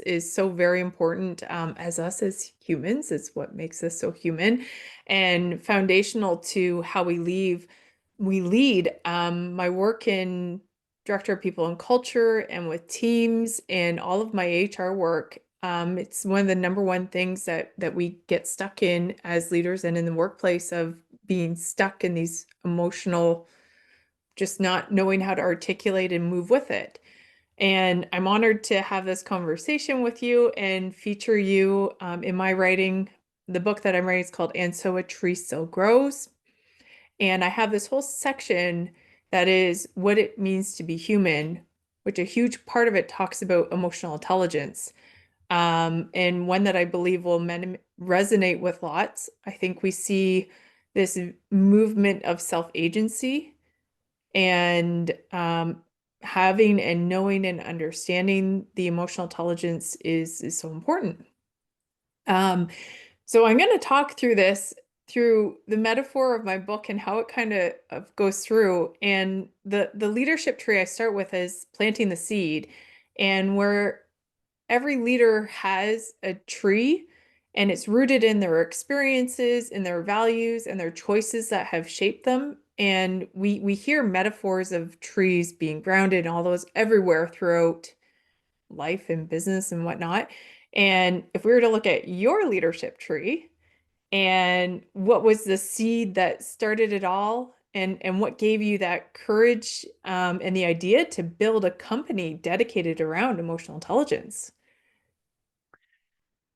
is so very important as us as humans. It's what makes us so human and foundational to how we lead. My work in director of people and culture and with teams and all of my HR work. It's one of the number one things that we get stuck in as leaders and in the workplace of being stuck in these emotional, just not knowing how to articulate and move with it. And I'm honored to have this conversation with you and feature you in my writing. The book that I'm writing is called And So a Tree Still Grows. And I have this whole section that is what it means to be human, which a huge part of it talks about emotional intelligence. And one that I believe will resonate with lots. I think we see this movement of self-agency and having and knowing and understanding the emotional intelligence is so important. Um, so I'm going to talk through this through the metaphor of my book and how it kind of goes through. And the leadership tree I start with is planting the seed, and where every leader has a tree and it's rooted in their experiences and their values and their choices that have shaped them. And we hear metaphors of trees being grounded and all those everywhere throughout life and business and whatnot. And if we were to look at your leadership tree and what was the seed that started it all and what gave you that courage and the idea to build a company dedicated around emotional intelligence?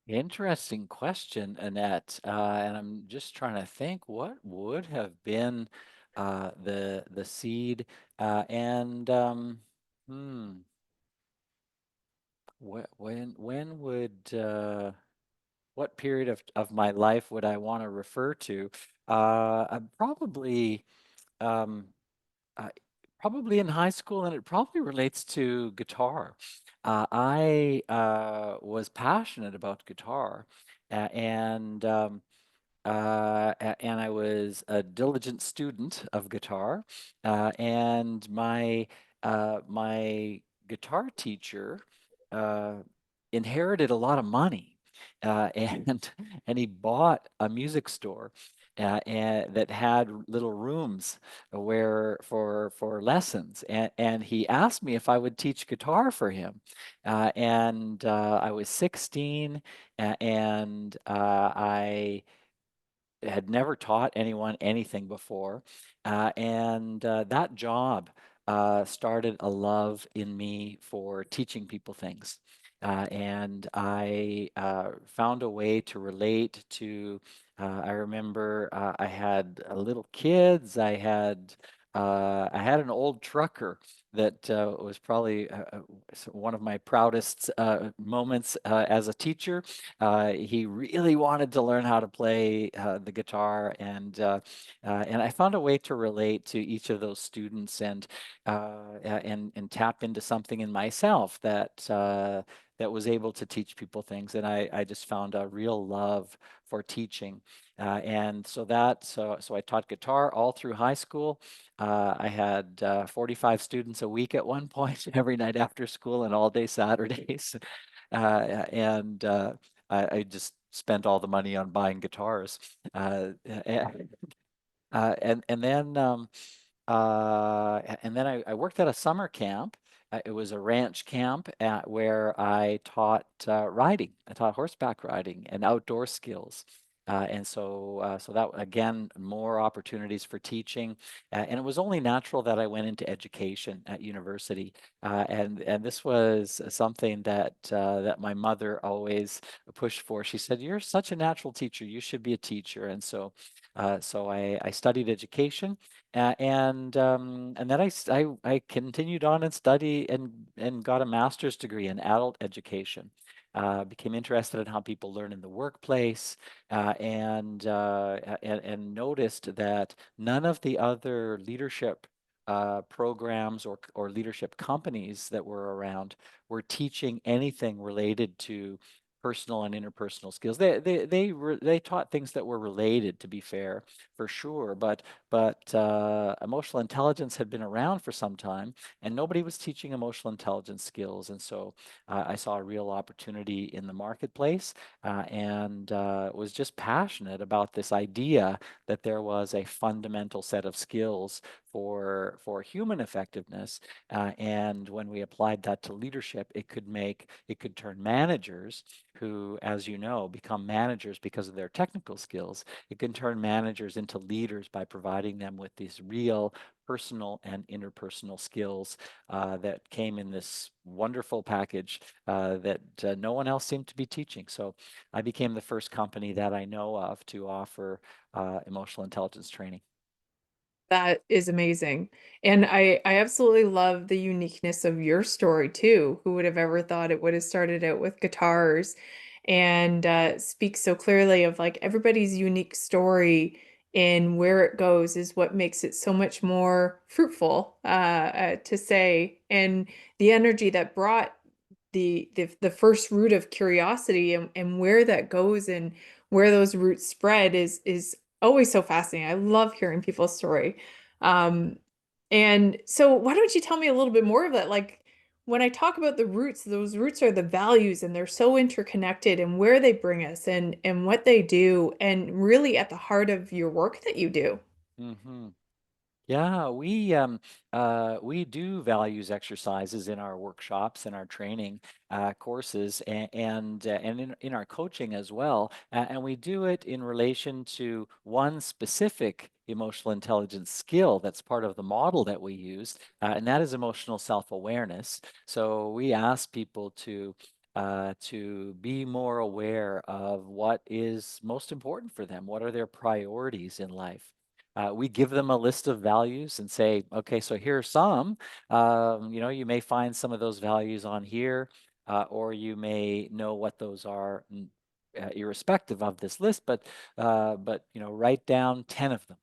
Interesting question, Annette. And I'm just trying to think what would have been the seed and hmm, when would what period of my life would I want to refer to? I'm um, uh, probably in high school, and it probably relates to guitar. I was passionate about guitar, and and I was a diligent student of guitar, and my guitar teacher uh, inherited a lot of money, and and he bought a music store. And that had little rooms where for lessons, and he asked me if I would teach guitar for him, and I was 16, and I had never taught anyone anything before. And that job started a love in me for teaching people things. And I found a way to relate to, I remember I had little kids, I had an old trucker that was probably one of my proudest moments as a teacher. He really wanted to learn how to play the guitar, and I found a way to relate to each of those students and tap into something in myself that was able to teach people things. And I just found a real love for teaching. And so I taught guitar all through high school. I had 45 students a week at one point, every night after school and all day Saturdays. And I just spent all the money on buying guitars. And, and then and then I worked at a summer camp. It was a ranch camp where I taught riding. I taught horseback riding and outdoor skills. So that again, more opportunities for teaching, and it was only natural that I went into education at university, and this was something that my mother always pushed for. She said, "You're such a natural teacher. You should be a teacher." And so I studied education. And then I continued on and study and got a master's degree in adult education. Became interested in how people learn in the workplace, and noticed that none of the other leadership programs or leadership companies that were around were teaching anything related to personal and interpersonal skills. They taught things that were related, to be fair, for sure. But emotional intelligence had been around for some time, and nobody was teaching emotional intelligence skills. And so I saw a real opportunity in the marketplace, and was just passionate about this idea that there was a fundamental set of skills for human effectiveness. And when we applied that to leadership, it could turn managers who, as you know, become managers because of their technical skills. It can turn managers into leaders by providing them with these real personal and interpersonal skills that came in this wonderful package that no one else seemed to be teaching. So I became the first company that I know of to offer emotional intelligence training. That is amazing. And I absolutely love the uniqueness of your story too. Who would have ever thought it would have started out with guitars and speaks so clearly of like everybody's unique story and where it goes is what makes it so much more fruitful to say. And the energy that brought the first root of curiosity and where that goes and where those roots spread is always so fascinating. I love hearing people's story. Um, and so why don't you tell me a little bit more of that? Like when I talk about the roots, those roots are the values and they're so interconnected and where they bring us and what they do and really at the heart of your work that you do. Hmm. Yeah, we do values exercises in our workshops and our training courses, and in our coaching as well. And we do it in relation to one specific emotional intelligence skill that's part of the model that we use, and that is emotional self-awareness. So we ask people to be more aware of what is most important for them. What are their priorities in life? We give them a list of values and say, okay, so here are some. You may find some of those values on here, or you may know what those are, irrespective of this list. But write down 10 of them.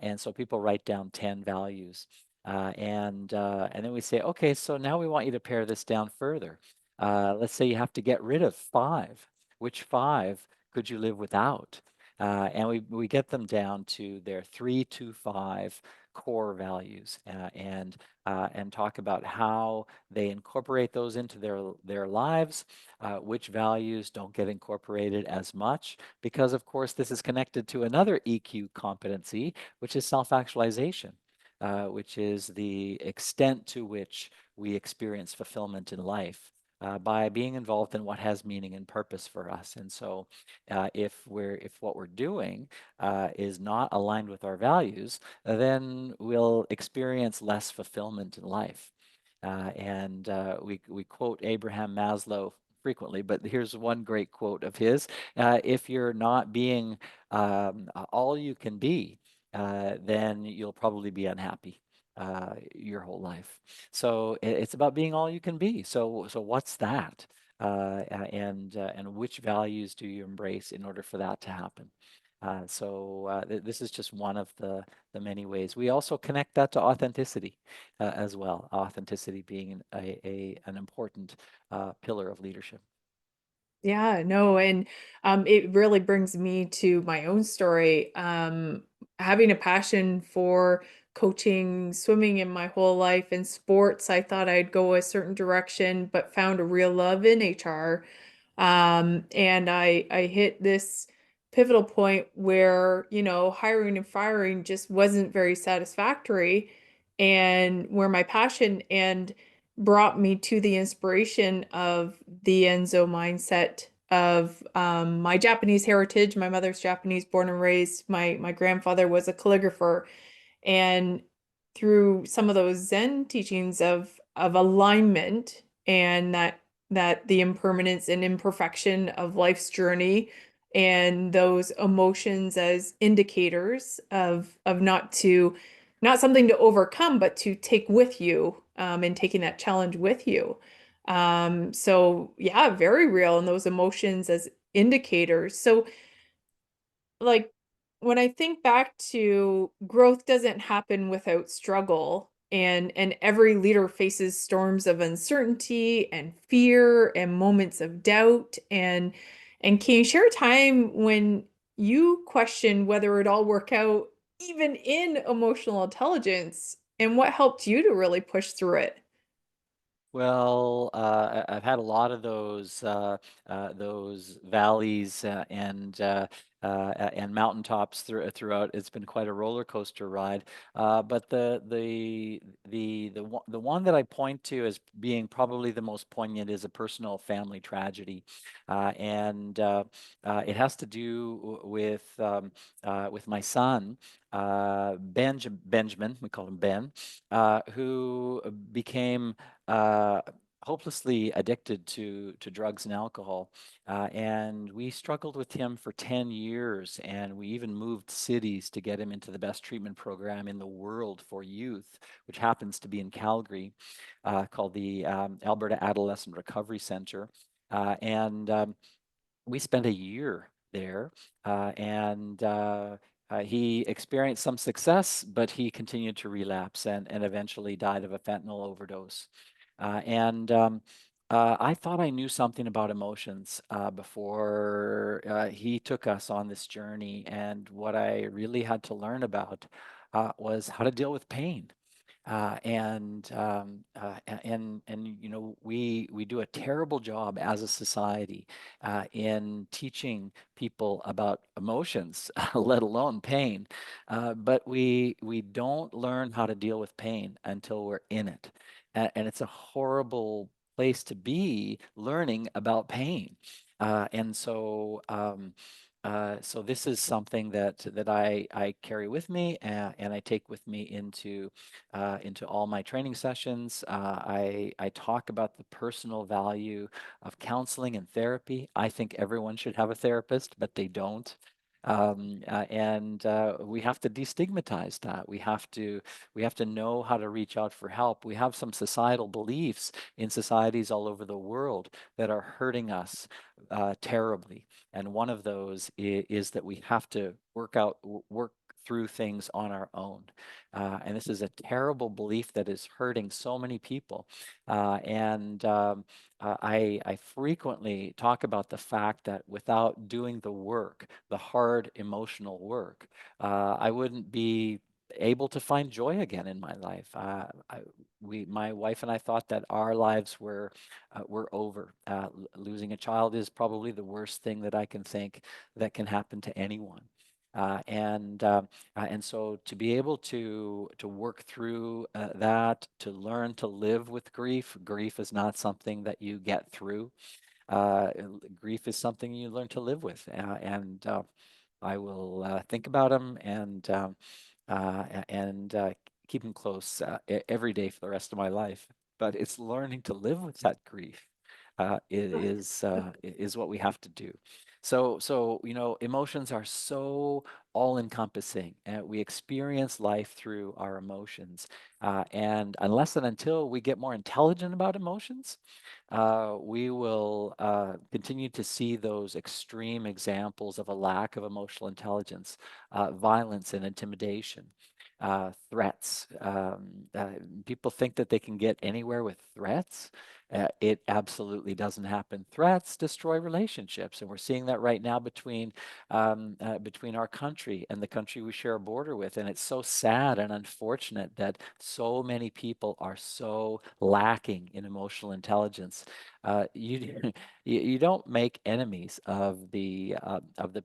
And so people write down 10 values, and then we say, okay, so now we want you to pare this down further. Let's say you have to get rid of 5. Which 5 could you live without? And we get them down to their 3 to 5 core values, and talk about how they incorporate those into their lives. Which values don't get incorporated as much, because of course this is connected to another EQ competency, which is self-actualization, which is the extent to which we experience fulfillment in life. By being involved in what has meaning and purpose for us. And so if what we're doing is not aligned with our values, then we'll experience less fulfillment in life. And we quote Abraham Maslow frequently, but here's one great quote of his: "If you're not being all you can be, then you'll probably be unhappy your whole life." So it's about being all you can be. So what's that? And which values do you embrace in order for that to happen? This is just one of the many ways. We also connect that to authenticity as well. Authenticity being an important pillar of leadership. Yeah, no, and it really brings me to my own story. Having a passion for coaching swimming in my whole life and sports, I thought I'd go a certain direction, but found a real love in HR. And I hit this pivotal point where, hiring and firing just wasn't very satisfactory, and where my passion and brought me to the inspiration of the Enzo mindset of my Japanese heritage. My mother's Japanese, born and raised. My grandfather was a calligrapher, and through some of those Zen teachings of alignment and that the impermanence and imperfection of life's journey and those emotions as indicators of not something to overcome, but to take with you, and taking that challenge with you. So yeah, very real, and those emotions as indicators. So like when I think back to growth doesn't happen without struggle, and every leader faces storms of uncertainty and fear and moments of doubt. And can you share a time when you question whether it all work out, even in emotional intelligence, and what helped you to really push through it? Well, I've had a lot of those valleys and mountaintops throughout. It's been quite a roller coaster ride. But the one that I point to as being probably the most poignant is a personal family tragedy, and it has to do with my son, Benjamin. We call him Ben, who became uh, hopelessly addicted to drugs and alcohol. And we struggled with him for 10 years, and we even moved cities to get him into the best treatment program in the world for youth, which happens to be in Calgary, called the Alberta Adolescent Recovery Center. And we spent a year there, and he experienced some success, but he continued to relapse and eventually died of a fentanyl overdose. And I thought I knew something about emotions before he took us on this journey. And what I really had to learn about was how to deal with pain. And you know, we do a terrible job as a society in teaching people about emotions, let alone pain. But we don't learn how to deal with pain until we're in it, and it's a horrible place to be learning about pain. And so this is something that I carry with me, and I take with me into all my training sessions. I talk about the personal value of counseling and therapy. I think everyone should have a therapist, but they don't. And we have to destigmatize that. We have to know how to reach out for help. We have some societal beliefs in societies all over the world that are hurting us terribly. And one of those is that we have to work through things on our own. And this is a terrible belief that is hurting so many people. And I frequently talk about the fact that without doing the work, the hard emotional work, I wouldn't be able to find joy again in my life. My wife and I thought that our lives were over. Losing a child is probably the worst thing that I can think that can happen to anyone. And so to be able to work through that, to learn to live with grief. Grief is not something that you get through. Uh, Grief is something you learn to live with. And I will think about them and keep them close every day for the rest of my life. But it's learning to live with that grief is what we have to do. So you know, emotions are so all-encompassing, and we experience life through our emotions. And unless and until we get more intelligent about emotions, we will continue to see those extreme examples of a lack of emotional intelligence, violence and intimidation, threats. People think that they can get anywhere with threats. It absolutely doesn't happen. Threats destroy relationships, and we're seeing that right now between our country and the country we share a border with. And it's so sad and unfortunate that so many people are so lacking in emotional intelligence. You you don't make enemies of the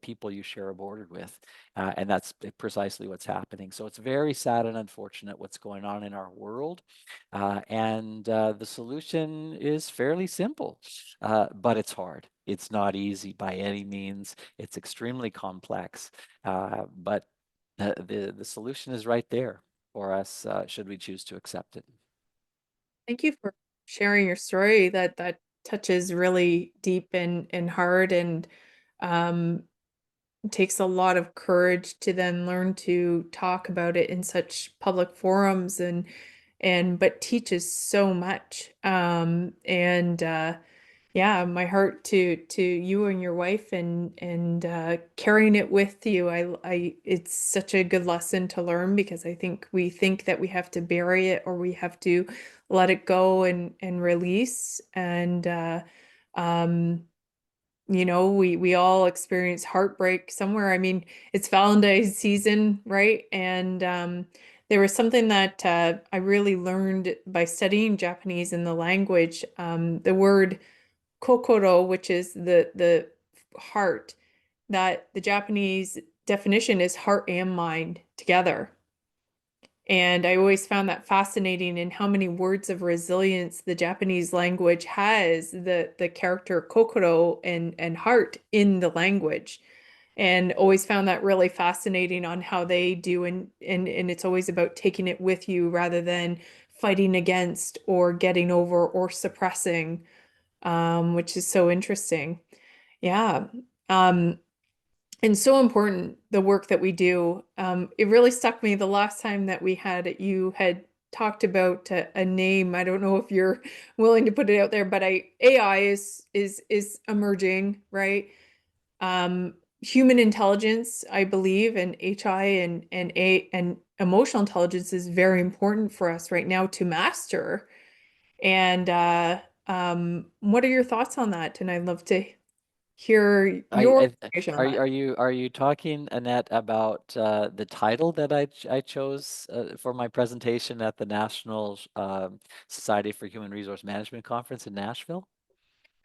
people you share a border with, and that's precisely what's happening. So it's very sad and unfortunate what's going on in our world. And the solution is fairly simple, but it's hard. It's not easy by any means. It's extremely complex, but the solution is right there for us, should we choose to accept it. Thank you for sharing your story. That touches really deep and hard, and um, it takes a lot of courage to then learn to talk about it in such public forums, and but teaches so much. And yeah, my heart to you and your wife and carrying it with you. It's such a good lesson to learn because I think we think that we have to bury it or we have to let it go and release. And um, we all experience heartbreak somewhere. I mean, it's Valentine's season, right? And there was something that I really learned by studying Japanese in the language. The word kokoro, which is the heart, that the Japanese definition is heart and mind together. And I always found that fascinating in how many words of resilience the Japanese language has the character kokoro and heart in the language. And always found that really fascinating on how they do and it's always about taking it with you rather than fighting against or getting over or suppressing, which is so interesting. Yeah. Um, and so important, the work that we do. It really stuck me the last time that we had you had talked about a name. I don't know if you're willing to put it out there, but AI is emerging, right? Human intelligence, I believe, and HI and emotional intelligence is very important for us right now to master. And what are your thoughts on that? And I'd love to hear your I information on that. are you talking, Annette, about the title that I chose for my presentation at the National Society for Human Resource Management Conference in Nashville?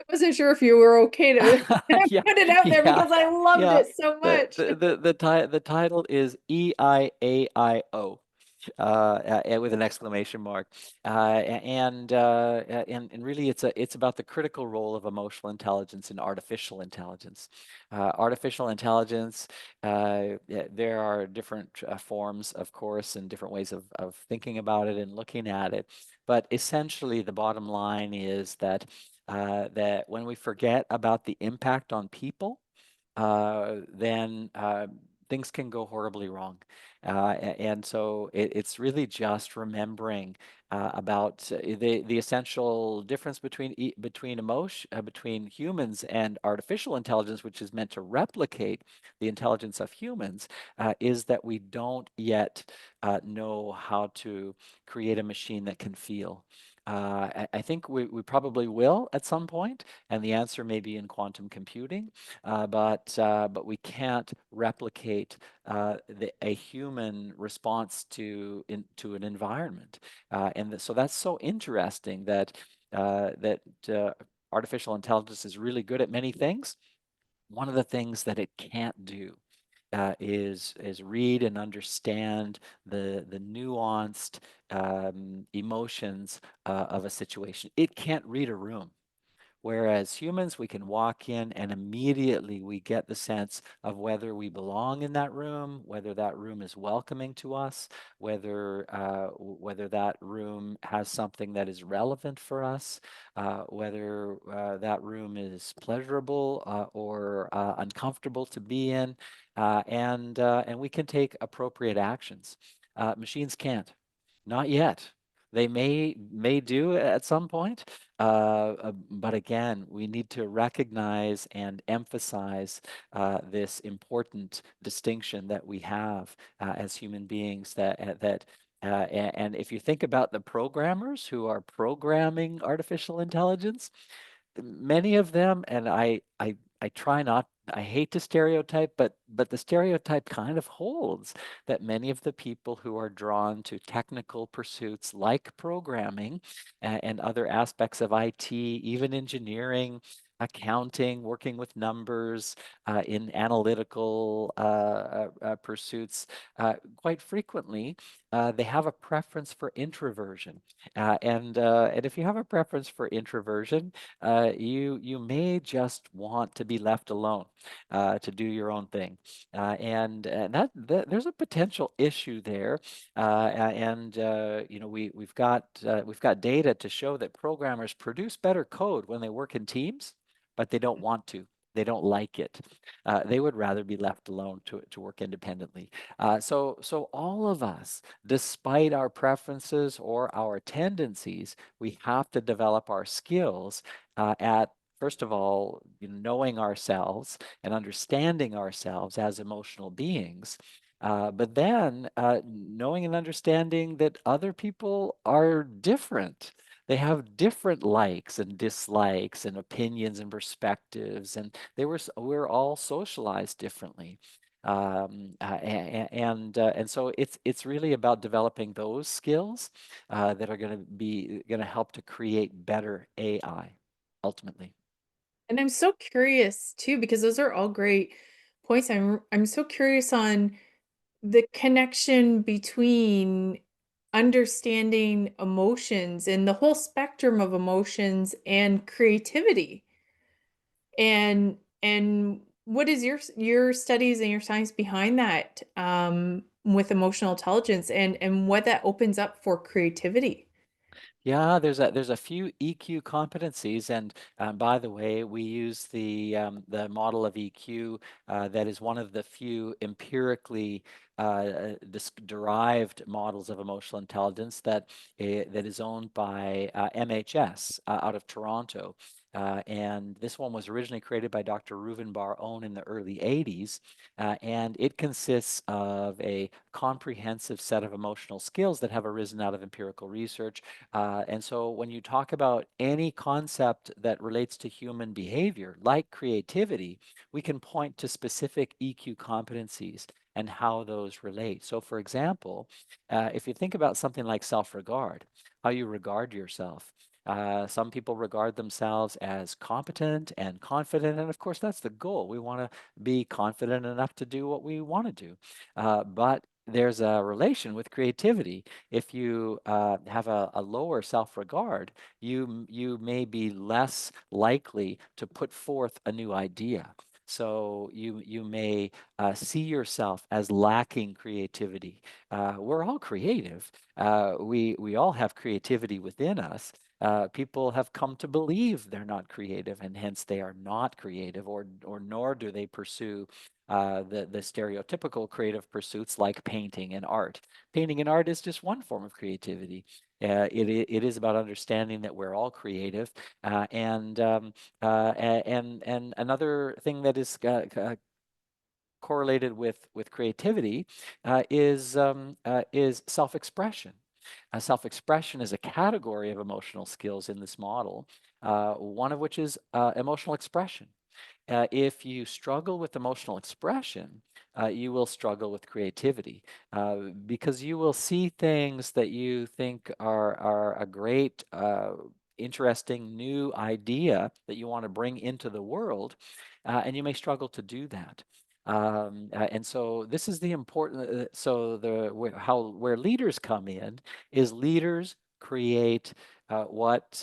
I wasn't sure if you were okay to Yeah, put it out there yeah, because I loved yeah. it so much. The title is EIAIO. With an exclamation mark. And really it's about the critical role of emotional intelligence in artificial intelligence. Artificial intelligence, there are different forms, of course, and different ways of thinking about it and looking at it. But essentially, the bottom line is that when we forget about the impact on people, then things can go horribly wrong. And so it's really just remembering about the essential difference between emotion between humans and artificial intelligence, which is meant to replicate the intelligence of humans, is that we don't yet know how to create a machine that can feel. I think we probably will at some point, and the answer may be in quantum computing, but we can't replicate a human response to an environment, so that's so interesting that artificial intelligence is really good at many things. One of the things that it can't do is read and understand the nuanced emotions of a situation. It can't read a room. Whereas humans, we can walk in and immediately we get the sense of whether we belong in that room, whether that room is welcoming to us, whether that room has something that is relevant for us, whether that room is pleasurable or uncomfortable to be in, and we can take appropriate actions. Machines can't, not yet. They may do at some point, but again, we need to recognize and emphasize this important distinction that we have as human beings. And if you think about the programmers who are programming artificial intelligence, many of them, and I try not, I hate to stereotype, but the stereotype kind of holds that many of the people who are drawn to technical pursuits like programming and other aspects of IT, even engineering, accounting, working with numbers, in analytical pursuits, quite frequently they have a preference for introversion. And if you have a preference for introversion, you may just want to be left alone to do your own thing, and that there's a potential issue there, and we've got data to show that programmers produce better code when they work in teams, but they don't want to. They don't like it. They would rather be left alone to work independently. So all of us, despite our preferences or our tendencies, we have to develop our skills at first of all, knowing ourselves and understanding ourselves as emotional beings. But then knowing and understanding that other people are different. They have different likes and dislikes and opinions and perspectives, and we're all socialized differently. And so it's really about developing those skills that are going to help to create better AI ultimately. And I'm so curious too, because those are all great points. I'm so curious on the connection between understanding emotions and the whole spectrum of emotions and creativity. And what is your studies and your science behind that with emotional intelligence and what that opens up for creativity? Yeah, there's a few EQ competencies, and by the way, we use the model of EQ that is one of the few empirically derived models of emotional intelligence that is owned by MHS out of Toronto. And this one was originally created by Dr. Reuven Bar-On in the early 80s, and it consists of a comprehensive set of emotional skills that have arisen out of empirical research. And so when you talk about any concept that relates to human behavior, like creativity, we can point to specific EQ competencies and how those relate. So for example, if you think about something like self-regard, how you regard yourself, some people regard themselves as competent and confident, and of course that's the goal. We want to be confident enough to do what we want to do. But there's a relation with creativity. If you have a lower self-regard, you may be less likely to put forth a new idea. So you may see yourself as lacking creativity. We're all creative. We all have creativity within us. People have come to believe they're not creative, and hence they are not creative, or nor do they pursue the stereotypical creative pursuits like painting and art. Painting and art is just one form of creativity. It is about understanding that we're all creative, and another thing that is correlated with creativity is self-expression. Self-expression is a category of emotional skills in this model, one of which is emotional expression. If you struggle with emotional expression, you will struggle with creativity because you will see things that you think are a great, interesting new idea that you want to bring into the world, and you may struggle to do that. And so this is the important, so where leaders come in is leaders create what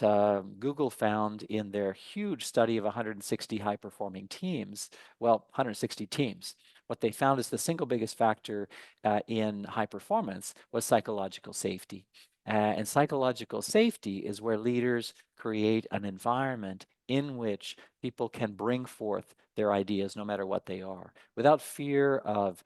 Google found in their huge study of 160 high-performing teams, well, 160 teams. What they found is the single biggest factor in high performance was psychological safety. And psychological safety is where leaders create an environment in which people can bring forth their ideas no matter what they are, without fear of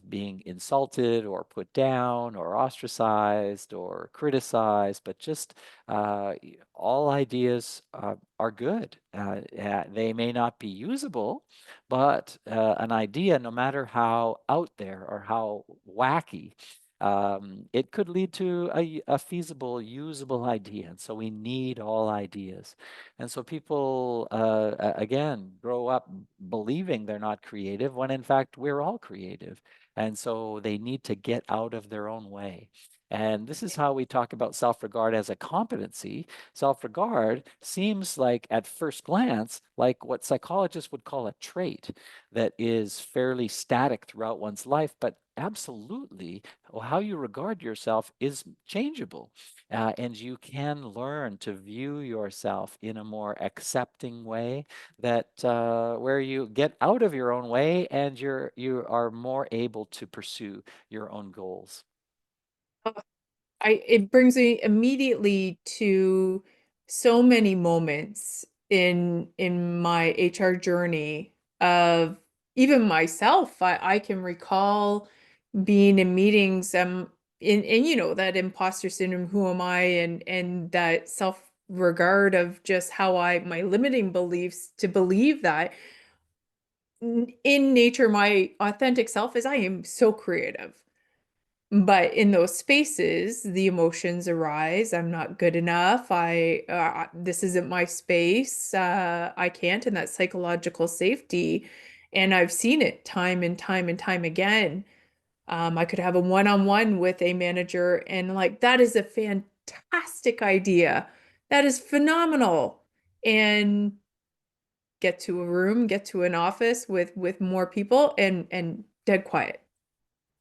being insulted or put down or ostracized or criticized, but just all ideas are good. They may not be usable, but an idea, no matter how out there or how wacky, it could lead to a feasible, usable idea. And so we need all ideas. And so people, again, grow up believing they're not creative when in fact we're all creative. And so they need to get out of their own way. And this is how we talk about self-regard as a competency. Self-regard seems like, at first glance, like what psychologists would call a trait that is fairly static throughout one's life, but absolutely, how you regard yourself is changeable. And you can learn to view yourself in a more accepting way, that where you get out of your own way and you are more able to pursue your own goals. It brings me immediately to so many moments in my HR journey of even myself. I can recall being in meetings in that imposter syndrome, who am I, and that regard of just how my limiting beliefs to believe that in nature, my authentic self is I am so creative. But in those spaces, the emotions arise. I'm not good enough. This isn't my space. I can't, and that psychological safety. And I've seen it time and time and time again. I could have a one-on-one with a manager and like, that is a fantastic idea. That is phenomenal. And get to a room, get to an office with more people and dead quiet,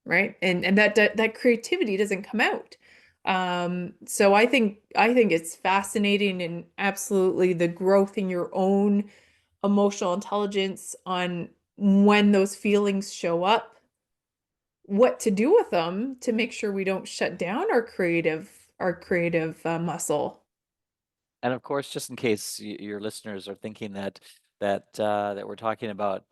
right? And that creativity doesn't come out. So I think it's fascinating and absolutely the growth in your own emotional intelligence on when those feelings show up, what to do with them to make sure we don't shut down our creative muscle. And of course, just in case your listeners are thinking that we're talking about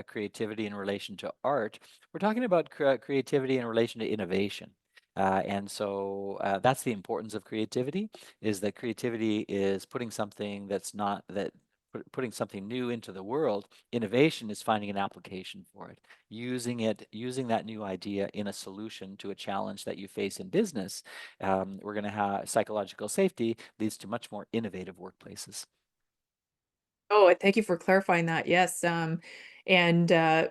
creativity in relation to art, we're talking about creativity in relation to innovation. And so that's the importance of creativity, is that creativity is putting something that's not that putting something new into the world. Innovation is finding an application for it, using that new idea in a solution to a challenge that you face in business. We're going to have psychological safety leads to much more innovative workplaces. Oh, and thank you for clarifying that. Yes. And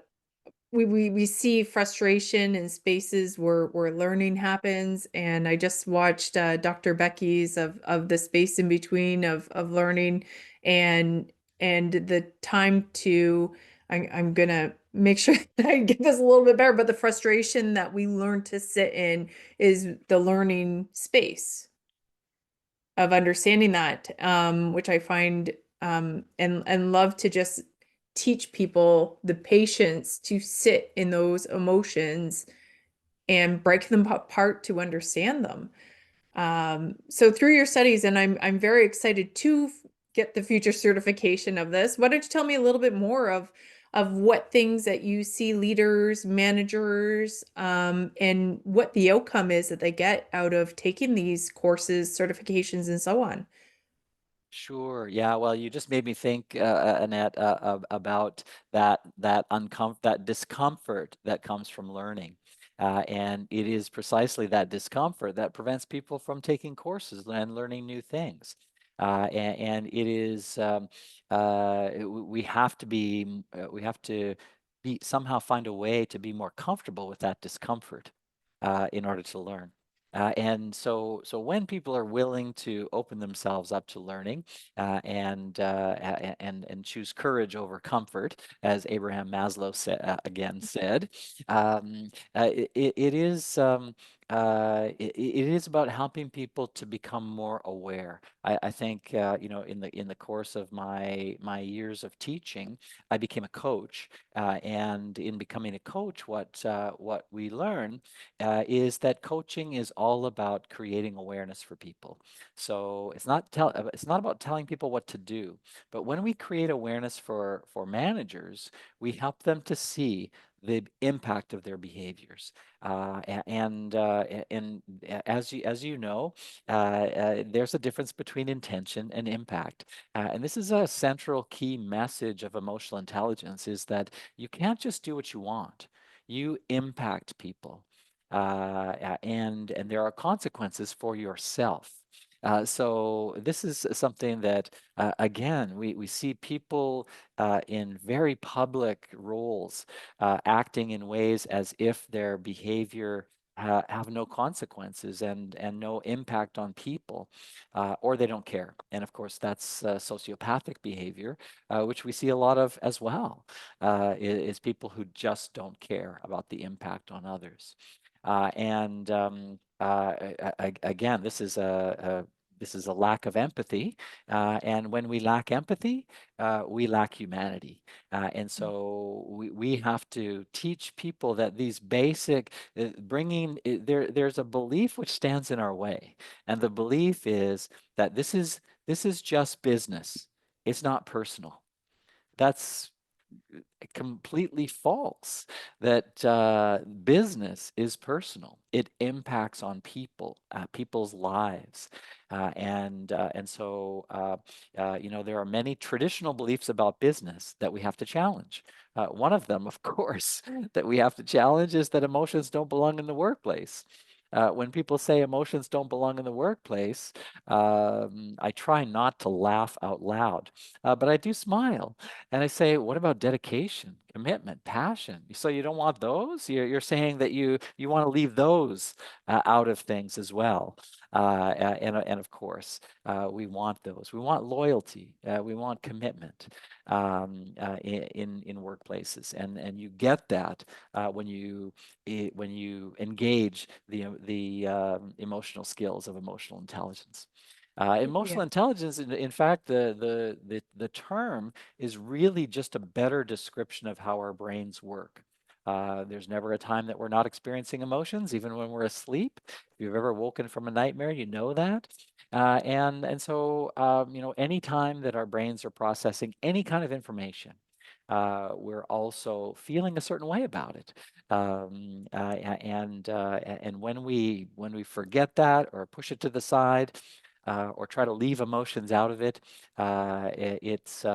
we see frustration in spaces where learning happens. And I just watched Dr. Becky's of the space in between of learning and the time to I'm gonna make sure that I get this a little bit better, but the frustration that we learn to sit in is the learning space of understanding that, which I find and love to just teach people the patience to sit in those emotions and break them apart to understand them. So through your studies, and I'm very excited to get the future certification of this. Why don't you tell me a little bit more of what things that you see leaders, managers, and what the outcome is that they get out of taking these courses, certifications, and so on. Sure. Yeah. Well, you just made me think, Annette, about that discomfort that comes from learning. And it is precisely that discomfort that prevents people from taking courses and learning new things. And it is we have to be somehow find a way to be more comfortable with that discomfort in order to learn. And so when people are willing to open themselves up to learning and choose courage over comfort, as Abraham Maslow said, it is it is about helping people to become more aware. I think in the course of my years of teaching, I became a coach, and in becoming a coach, what we learn is that coaching is all about creating awareness for people. So it's not about telling people what to do, but when we create awareness for managers, we help them to see the impact of their behaviors. And as you know, there's a difference between intention and impact. And this is a central key message of emotional intelligence, is that you can't just do what you want. You impact people and there are consequences for yourself. So this is something that, again, we see people in very public roles acting in ways as if their behavior have no consequences and no impact on people, or they don't care. And of course, that's sociopathic behavior, which we see a lot of as well, is people who just don't care about the impact on others. Again, this is a lack of empathy, and when we lack empathy, we lack humanity. And so we have to teach people that these basic there's a belief which stands in our way, and the belief is that this is just business. It's not personal. That's completely false, that business is personal. It impacts on people, people's lives. And so, there are many traditional beliefs about business that we have to challenge. One of them, of course, that we have to challenge is that emotions don't belong in the workplace. When people say emotions don't belong in the workplace, I try not to laugh out loud, but I do smile. And I say, what about dedication, commitment, passion? So you don't want those? You're saying that you want to leave those out of things as well. And of course, we want those. We want loyalty. We want commitment in workplaces, and you get that when you engage the emotional skills of emotional intelligence. Yeah. Emotional intelligence, in fact, the term is really just a better description of how our brains work. There's never a time that we're not experiencing emotions, even when we're asleep. If you've ever woken from a nightmare, you know that. And so, any time that our brains are processing any kind of information, we're also feeling a certain way about it. And when we forget that or push it to the side, or try to leave emotions out of it, it's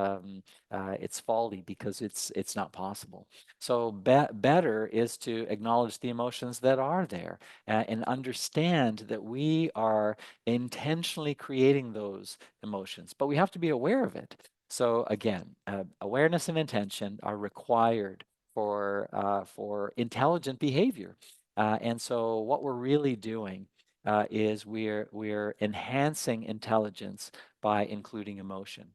folly, because it's not possible. So better is to acknowledge the emotions that are there, and understand that we are intentionally creating those emotions, but we have to be aware of it. So again, awareness and intention are required for intelligent behavior. And so what we're really doing is we're enhancing intelligence by including emotion,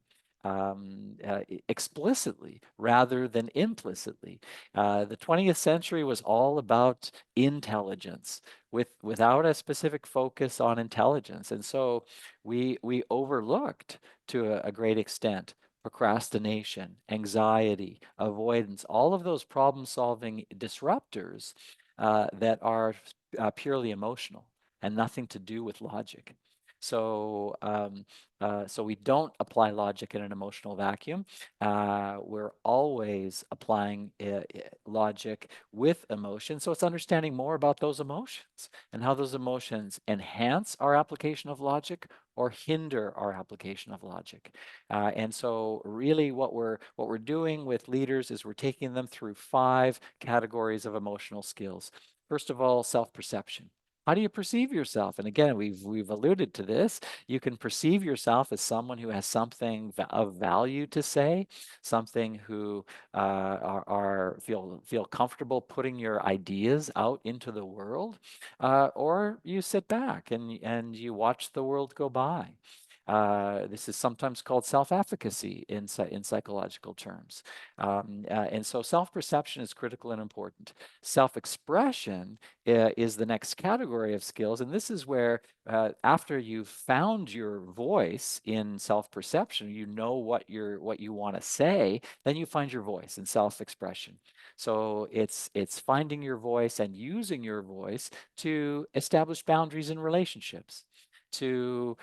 explicitly rather than implicitly. The 20th century was all about intelligence, without a specific focus on intelligence, and so we overlooked, to a great extent, procrastination, anxiety, avoidance, all of those problem-solving disruptors that are purely emotional and nothing to do with logic. So we don't apply logic in an emotional vacuum. We're always applying logic with emotion. So it's understanding more about those emotions and how those emotions enhance our application of logic or hinder our application of logic. And so really what we're doing with leaders is we're taking them through 5 categories of emotional skills. First of all, self-perception. How do you perceive yourself? And again, we've alluded to this. You can perceive yourself as someone who has something of value to say, something who feel comfortable putting your ideas out into the world, or you sit back and you watch the world go by. This is sometimes called self-efficacy in psychological terms. And so self-perception is critical and important. Self-expression is the next category of skills. And this is where, after you've found your voice in self-perception, you know what you want to say, then you find your voice in self-expression. So it's finding your voice and using your voice to establish boundaries in relationships, to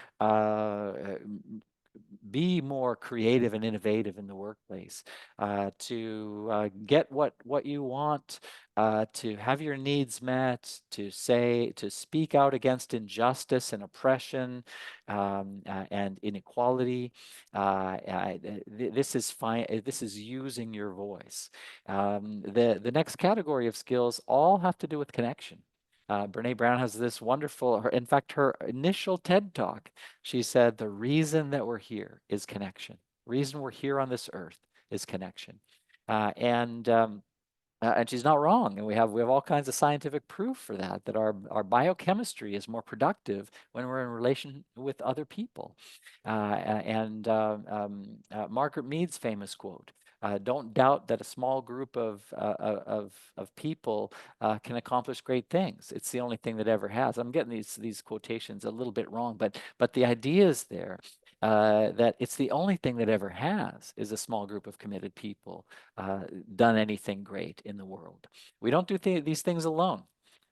be more creative and innovative in the workplace, to get what you want, to have your needs met, to speak out against injustice and oppression, and inequality. This is fine. This is using your voice. The next category of skills all have to do with connection. Brene Brown has this wonderful, in fact, her initial TED Talk, she said, the reason that we're here is connection. The reason we're here on this earth is connection. And she's not wrong. And we have all kinds of scientific proof for that, that our biochemistry is more productive when we're in relation with other people. Margaret Mead's famous quote, don't doubt that a small group of people can accomplish great things. It's the only thing that ever has. I'm getting these quotations a little bit wrong, but the idea is there, that it's the only thing that ever has, is a small group of committed people done anything great in the world. We don't do these things alone.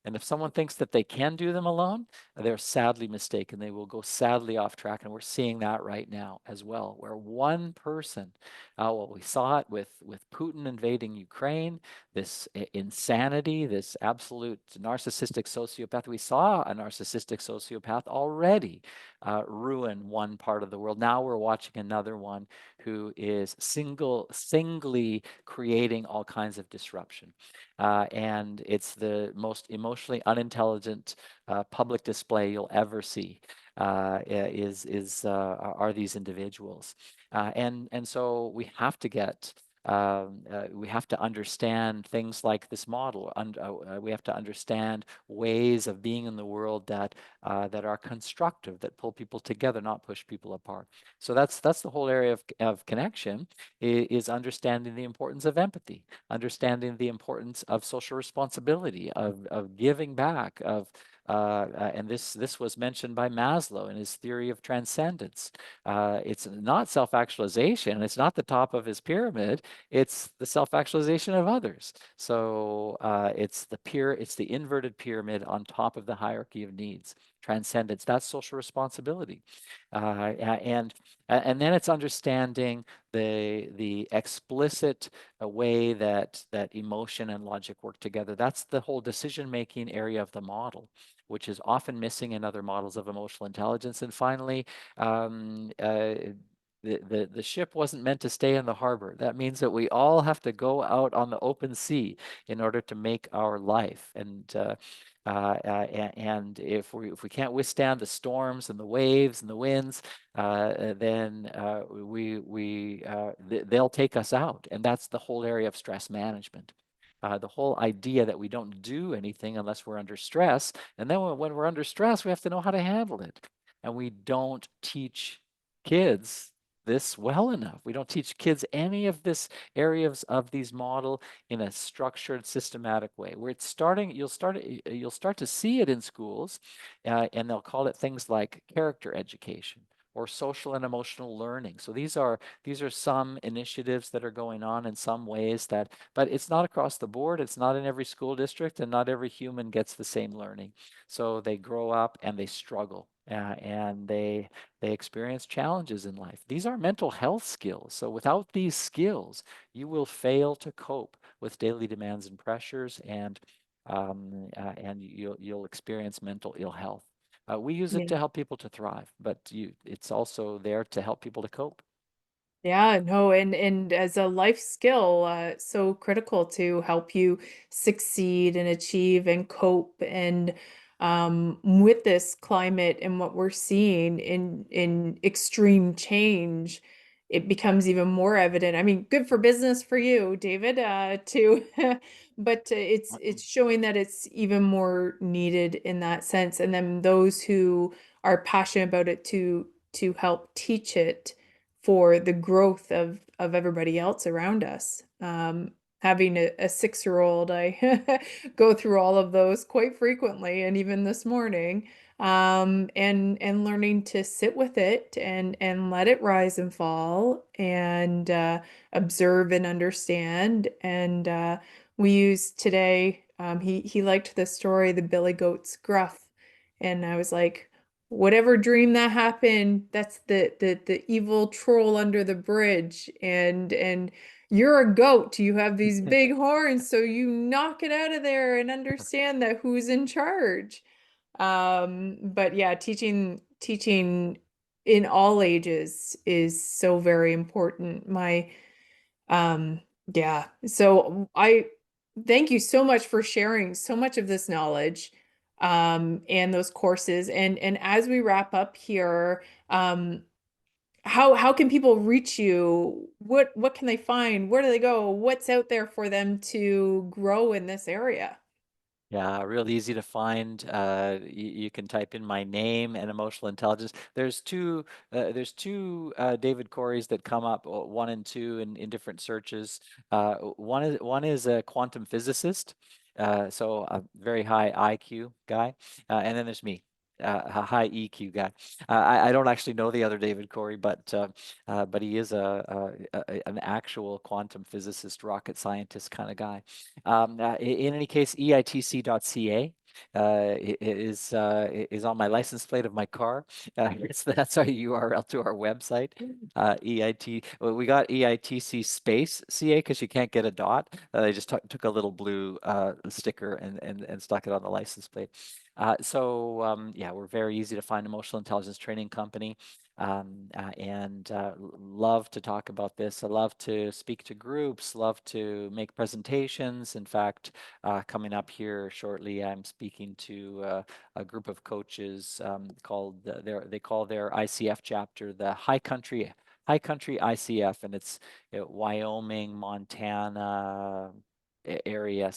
And if someone thinks that they can do them alone, they're sadly mistaken. They will go sadly off track. And we're seeing that right now as well, where one person, well, we saw it with Putin invading Ukraine, this insanity, this absolute narcissistic sociopath. We saw a narcissistic sociopath already ruin one part of the world. Now we're watching another one who is singly creating all kinds of disruption. And it's the most emotionally unintelligent public display you'll ever see. Are these individuals, and so we have to understand things like this model. We have to understand ways of being in the world that are constructive, that pull people together, not push people apart. So that's the whole area of connection, is understanding the importance of empathy, understanding the importance of social responsibility, of giving back, and this was mentioned by Maslow in his theory of transcendence. It's not self-actualization. It's not the top of his pyramid. It's the self-actualization of others. So it's the inverted pyramid on top of the hierarchy of needs. Transcendence. That's social responsibility, and then it's understanding the explicit way that emotion and logic work together. That's the whole decision-making area of the model, which is often missing in other models of emotional intelligence. And finally, the ship wasn't meant to stay in the harbor. That means that we all have to go out on the open sea in order to make our life. And if we can't withstand the storms and the waves and the winds, then they'll take us out. And that's the whole area of stress management. The whole idea that we don't do anything unless we're under stress. And then when we're under stress, we have to know how to handle it. And we don't teach kids this well enough. We don't teach kids any of this areas of these model in a structured, systematic way. Where it's starting, you'll start to see it in schools, and they'll call it things like character education or social and emotional learning. So these are some initiatives that are going on in some ways but it's not across the board. It's not in every school district, and not every human gets the same learning. So they grow up and they struggle, and they experience challenges in life. These are mental health skills. So without these skills, you will fail to cope with daily demands and pressures, and you'll experience mental ill health. We use it Yeah. to help people to thrive, but it's also there to help people to cope. Yeah, no, and as a life skill, so critical to help you succeed and achieve and cope. And with this climate and what we're seeing in extreme change, it becomes even more evident. I mean, good for business for you, David, to but it's showing that it's even more needed in that sense. And then those who are passionate about it to help teach it for the growth of everybody else around us. Having a 6-year-old, I go through all of those quite frequently, and even this morning, and learning to sit with it and let it rise and fall, and observe and understand. And we used today. He liked the story, the Billy Goat's Gruff, and I was like, whatever dream that happened, that's the evil troll under the bridge. And you're a goat. You have these big horns, so you knock it out of there and understand that who's in charge. But yeah, teaching in all ages is so very important. Um, yeah. So I thank you so much for sharing so much of this knowledge, and those courses. And as we wrap up here, how can people reach you? What can they find? Where do they go? What's out there for them to grow in this area? Yeah, real easy to find. You can type in my name and emotional intelligence. There's two David Corys that come up, one and two in different searches. One is a quantum physicist, so a very high IQ guy, and then there's me, a high EQ guy. I don't actually know the other David Cory, but he is an actual quantum physicist, rocket scientist kind of guy. In any case, EITC.ca is on my license plate of my car. That's our URL to our website. Well, we got EITC space CA because you can't get a dot. They just took a little blue sticker and stuck it on the license plate. Yeah, we're very easy to find, emotional intelligence training company. And love to talk about this. I love to speak to groups, love to make presentations. In fact, coming up here shortly, I'm speaking to a group of coaches called they call their ICF chapter the High Country ICF, and it's Wyoming, Montana area.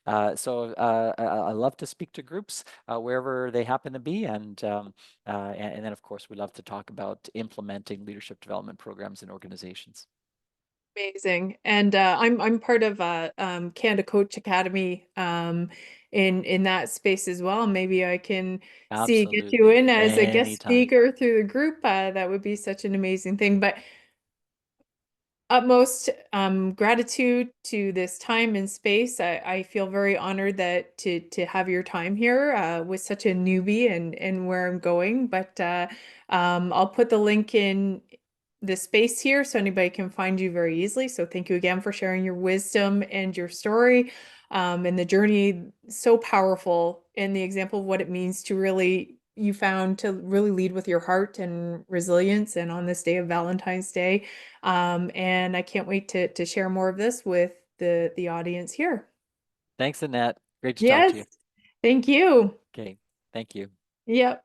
I love to speak to groups wherever they happen to be, and then of course we love to talk about implementing leadership development programs in organizations. Amazing. And I'm part of Canada Coach Academy in that space as well. Maybe I can get you Absolutely, in as a guest anytime. speaker through the group. That would be such an amazing thing. But utmost gratitude to this time and space. I feel very honored that to have your time here with such a newbie and where I'm going. But I'll put the link in the space here so anybody can find you very easily. So thank you again for sharing your wisdom and your story and the journey. So powerful in the example of what it means to really you found to really lead with your heart and resilience and on this day of Valentine's Day. And I can't wait to share more of this with the audience here. Thanks, Annette. Great to talk to you. Yes, thank you. Okay, thank you. Yep.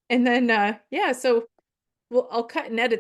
And then yeah, so I'll cut and edit